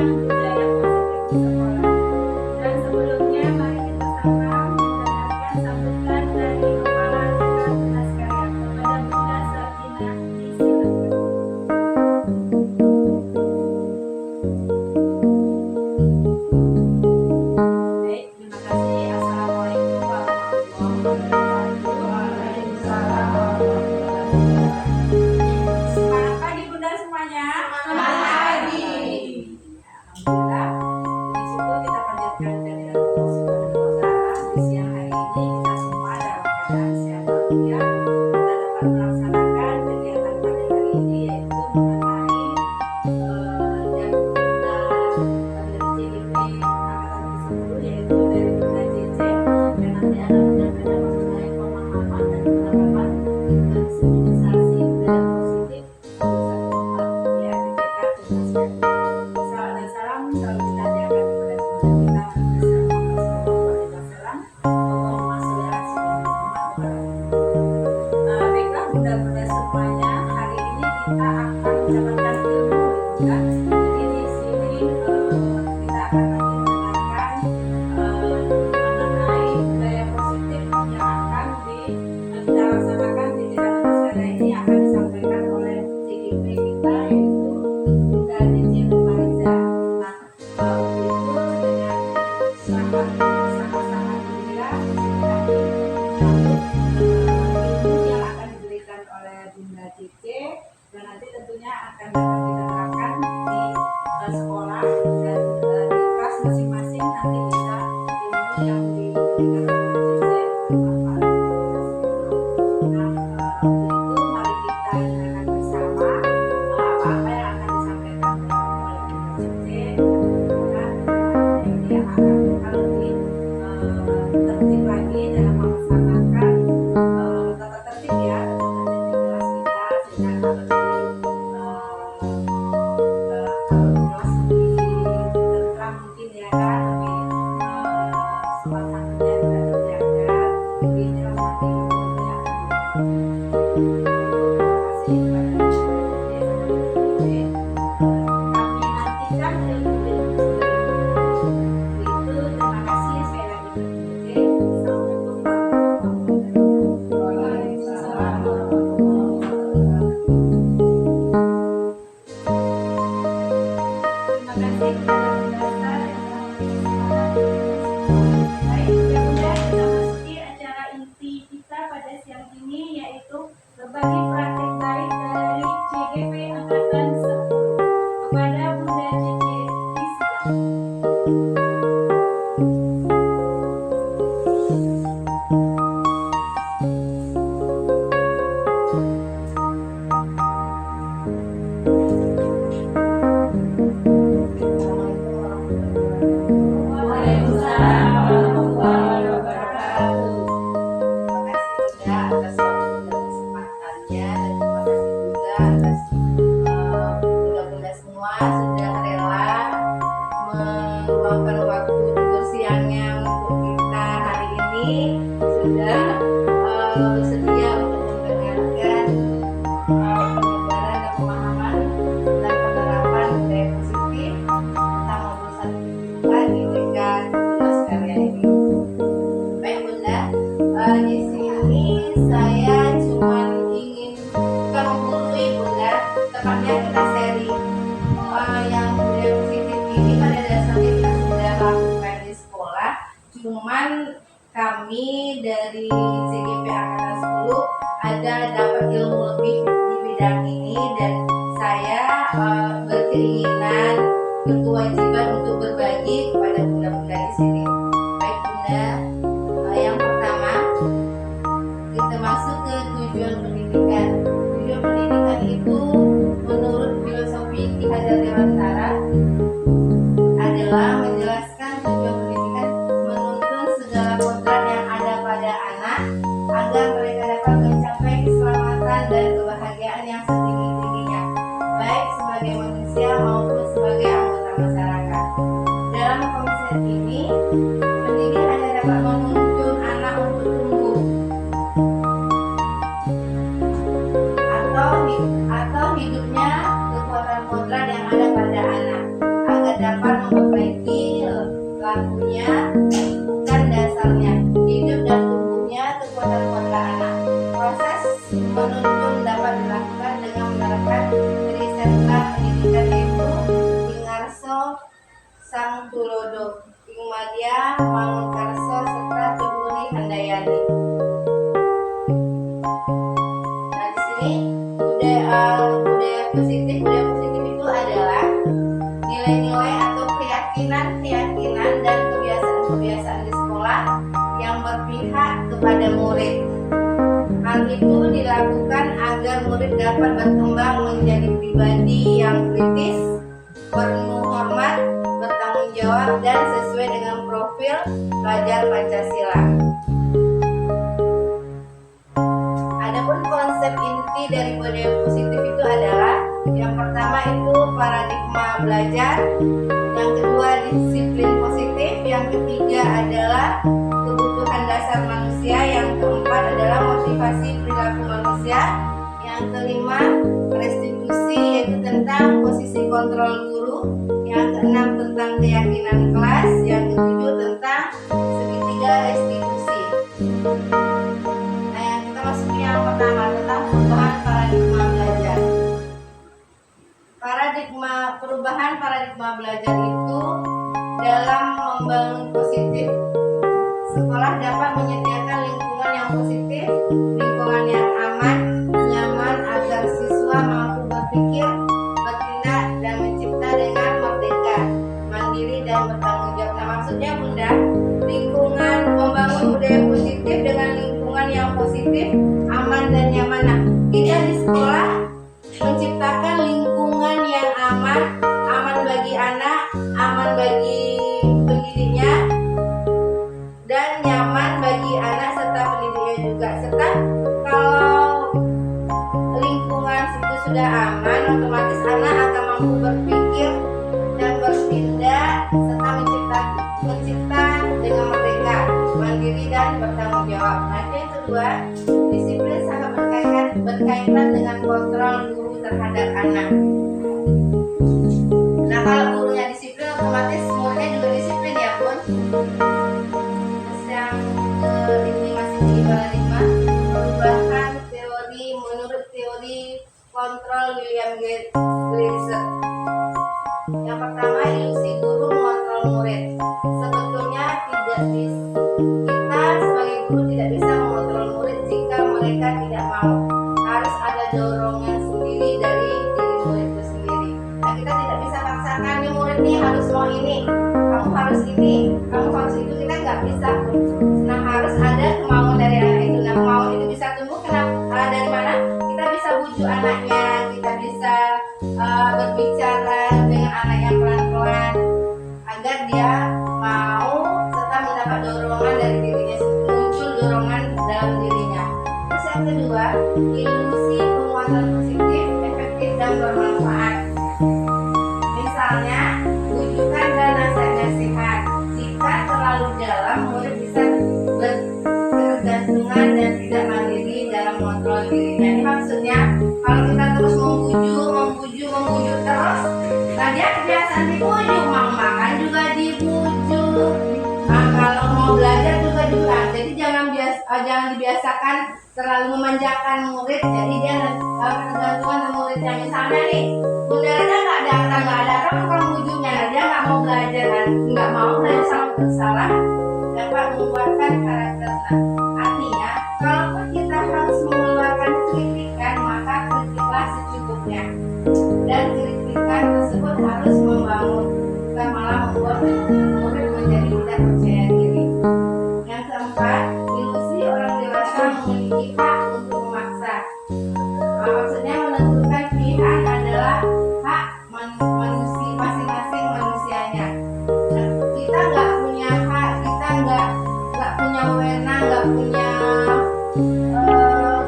tentang budaya positif di sekolah. Dan sebelumnya mari kita sama mendengarkan sambutan dari Kepala Dekan Tunas Karya kepada Bunda Sarjina. Disilakan. Baik, terima kasih. Assalamualaikum warahmatullahi wabarakatuh. Waalaikumsalam warahmatullahi wabarakatuh. Semangat pagi Bunda semuanya. Semangat pagi. Alhamdulillah. Di situ kita panjatkan kehadirat Allah Subhanahu wa taala. Di siang hari ini kita semua dalam keadaan sehat walafiat. Kita dapat melaksanakan kegiatan pada hari ini yaitu mengenai yang kita dari CGP angkatan ke-10 yaitu dari Bunda Cece yang nanti akan menyampaikan mengenai pemahaman dan penerapan sensibilisasi budaya positif ya BPK Tunas Karya. Salam dan salam selalu kita ajarkan kepada Bunda kita Nabi Muhammad SAW. Allahumma sholli ala sayyidina Muhammad wa ala alihi. Baiklah Bunda-bunda semuanya, hari ini kita akan mendapatkan ilmu Bunda. Jadi di sini kita akan lagi mendengarkan mengenai budaya positif yang akan kita laksanakan di Dekan Tunas Karya ini akan disampaikan oleh CGP kita yaitu Bunda Cece Mariza. Nah, untuk itu dengan sangat-sangat gembira kami menyambut ilmu yang akan diberikan oleh Bunda Cece dan nanti tentunya akan dapat kita terapkan di sekolah dan di kelas masing-masing nanti bisa ilmu yang diberikan oleh Bunda Cece bermanfaat bagi kita semua. Nah, untuk itu mari kita dengarkan bersama apa-apa yang akan disampaikan oleh Bunda Cece. Mudah-mudahan ini yang akan lebih tertib lagi dalam melaksanakan tata tertib ya dan di kelas kita sehingga kalau kelas lebih tentram mungkin ya kan lebih suasananya juga terjaga. Inilah nanti ilmu yang akan terima kasih kepada Bunda Cece. Kami nantikan ilmu-ilmu selanjutnya. Itu terima kasih sekali lagi Bunda Cece. Assalamualaikum warahmatullahi wabarakatuh. Waalaikumsalam warahmatullahi wabarakatuh. Terima kasih kepada Bunda Sar yang telah memberi kesempatan. Baik, ya Bunda, kita masuki acara inti kita pada siang ini yaitu berbagi praktik baik dari CGP Angkatan 10. Kepada Bunda Cece, disilakan. Waalaikumsalam warahmatullahi wabarakatuh. Terima kasih Bunda atas waktu dan kesempatannya dan terima kasih juga atas bunda-bunda semua sudah rela meluangkan waktu tidur siangnya untuk kita hari ini sudah bersedia untuk mendengarkan penyebaran dan pemahaman dan penerapan budaya positif tentang urusan kita di Dekan Tunas Karya ini. Baik Bunda, di sini saya cuma ingin bukan menggurui Bunda, tepatnya kita sharing yang budaya positif ini pada dasarnya kita sudah lakukan di sekolah. Cuman kami dari CGP Angkatan 10 ada dapat ilmu lebih di bidang ini dan saya berkeinginan berkewajiban untuk berbagi kepada bunda-bunda di sini. Baik Bunda, yang pertama kita masuk ke tujuan pendidikan. Tujuan pendidikan itu menurut filosofi Ki Hajar Dewantara adalah menjelaskan tujuan pendidikan menuntun segala kodrat yang ada pada anak agar mereka dapat mencapai keselamatan dan kebahagiaan yang setinggi-tingginya, baik sebagai manusia maupun sebagai anggota masyarakat. Dalam konsep ini, pendidik hanya dapat menuntun anak untuk tumbuh atau hidupnya kekuatan kodrat yang ada pada anak agar dapat memperbaiki lakunya dan dasarnya, hidup dan tumbuhnya kekuatan-kekuatan anak. Proses menuntun dapat dilakukan dengan menerapkan dari sentra pendidikan yaitu Ingarso Sang Tulodo, Ingmadya Mangunkarso serta Tuguri Handayani. Nah, di sini budaya positif itu adalah nilai-nilai atau keyakinan dan kebiasaan di sekolah yang berpihak kepada murid. Hal itu dilakukan agar murid dapat berkembang menjadi pribadi yang kritis, penuh hormat, bertanggung jawab, dan sesuai dengan profil pelajar Pancasila. Adapun konsep inti dari budaya positif itu adalah yang pertama itu paradigma belajar, yang kedua disiplin positif, yang ketiga adalah kebutuhan dasar manusia, yang keempat adalah motivasi perilaku manusia, yang kelima restitusi yaitu tentang posisi kontrol guru, yang keenam tentang keyakinan kelas, yang ketujuh tentang segitiga restitusi. Nah, yang kita masuk yang pertama tentang perubahan paradigma belajar. Perubahan paradigma belajar itu dalam membangun positif. Sekolah dapat menyediakan lingkungan yang positif, lingkungan yang aman, nyaman agar siswa mampu berpikir, bertindak, dan mencipta dengan merdeka, mandiri, dan bertanggung jawab. Nah, maksudnya Bunda, lingkungan membangun budaya positif dengan lingkungan yang positif, aman, dan nyaman. Nah, kita di sekolah menciptakan lingkungan yang aman bagi anak, aman bagi pendidiknya, dan nyaman bagi anak serta pendidiknya juga. Serta kalau lingkungan situ sudah aman, otomatis anak akan mampu berpikir dan bertindak serta mencipta dengan merdeka, mandiri, dan bertanggung jawab. Nah, yang kedua, disiplin sangat berkaitan dengan kontrol guru terhadap anak. Nah, kalau gurunya disiplin, otomatis muridnya juga disiplin ya Bun. Terus yang ini masih di paradigma perubahan teori menurut teori kontrol William Glasser. Yang pertama, ilusi guru mengontrol murid. Sebetulnya kita sebagai guru tidak bisa mengontrol murid jika mereka tidak mau. Harus ada dorongan sendiri dari diri murid itu sendiri. Nah, kita tidak bisa paksakan nih murid nih harus mau ini, kamu harus ini, kamu harus itu, kita nggak bisa. Nah, harus ada kemauan dari anak itu. Nah, kemauan itu bisa tumbuh dari mana? Kita bisa bujuk anaknya, kita bisa berbicara dengan anaknya pelan-pelan agar dia mau serta mendapat dorongan dari dirinya, muncul dorongan dalam dirinya. Terus yang kedua, ilusi penguatan positif, efektif, dan bermanfaat. Misalnya, bujukan dan nasihat. Jika terlalu dalam, murid bisa berketergantungan dan tidak mandiri dalam mengontrol dirinya. Ini maksudnya, kalau kita terus membujuk terus, nah dia kebiasaan dibujuk, mau makan juga dibujuk. Nah, kalau mau belajar juga. Jadi jangan dibiasakan terlalu memanjakan murid. Jadi dia tergantungan dengan muridnya. Misalnya nih, Bunda Reda nggak datang bukan bujuknya, dia nggak mau belajar, nggak mau belajar sama bersalah, dapat menguatkan karakter. Artinya, kalaupun kita harus mengeluarkan kritikan, maka kritiklah secukupnya. Dan kritikan tersebut harus membangun, bukan malah membuat murid menjadi tidak percaya diri. Yang keempat, ilusi orang dewasa memiliki hak untuk memaksa. Maksudnya menentukan pilihan adalah hak masing-masing manusianya. Nah, kita nggak punya hak, kita nggak punya wewenang, nggak punya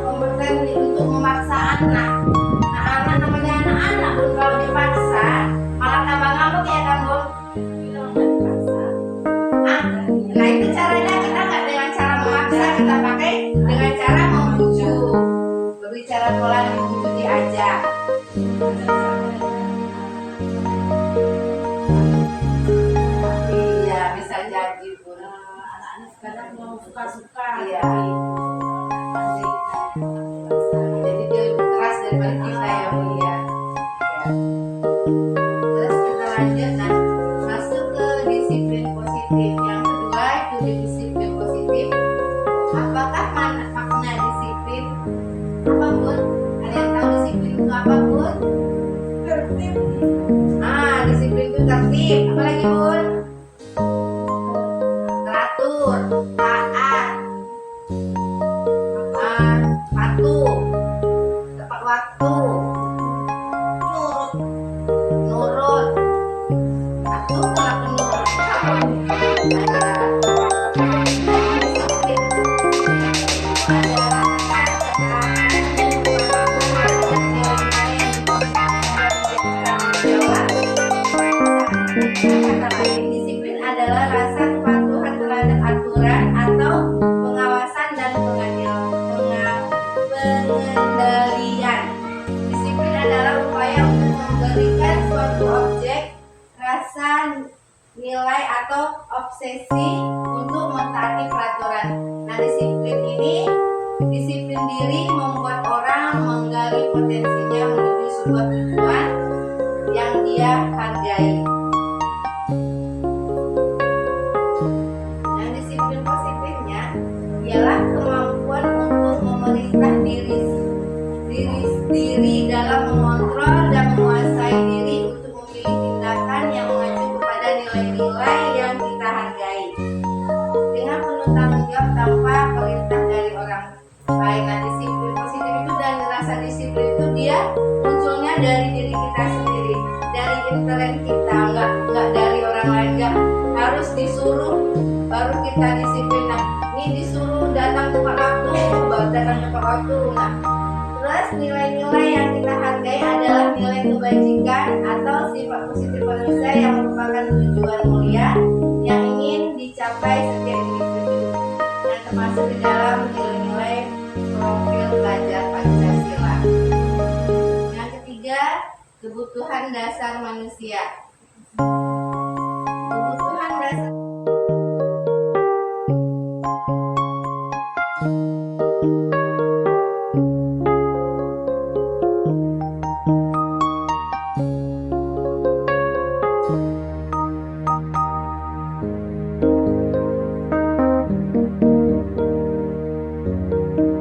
kompeten untuk memaksa anak. Nah, anak namanya anak-anak, kalau dipaksa malah tambah ngambek ya kan Bun? mau suka-suka. Iya. Jadi dia lebih keras daripada kita ya Bu ya. Terus kita lanjut, nah masuk ke disiplin positif. Yang kedua itu disiplin positif. Apakah makna disiplin? Apa Bun? Ada yang tahu disiplin itu apa Bun? Tertib. Disiplin itu tertib. Apa lagi Bun? Teratur, taat, patuh, tepat waktu, nurut. Patuh kenapa nurut? Disiplin adalah rasa kepatuhan terhadap aturan atau pengawasan dan pengendalian. Disiplin adalah upaya untuk memberikan suatu objek, rasa, nilai atau obsesi untuk mentaati peraturan. Nah, disiplin diri membuat orang menggali potensinya menuju sebuah tujuan yang dia hargai. Yang disiplin positifnya ialah kemampuan untuk memerintah diri dalam mengontrol dan menguasai diri untuk memilih tindakan yang mengacu kepada nilai-nilai yang kita hargai dengan penuh tanggung jawab tanpa perintah dari orang lain. Nah, disiplin positif itu dan rasa disiplin itu dia munculnya dari diri kita sendiri, dari intern kita, nggak dari orang lain. Nggak harus disuruh baru kita disiplin. Nah, ini disuruh datang tepat waktu baru datang tepat waktu. Nah, terus nilai-nilai yang kita hargai adalah nilai kebajikan atau sifat positif manusia yang merupakan tujuan mulia yang ingin dicapai setiap individu yang termasuk di dalam nilai-nilai profil pelajar Pancasila. Yang ketiga, kebutuhan dasar manusia.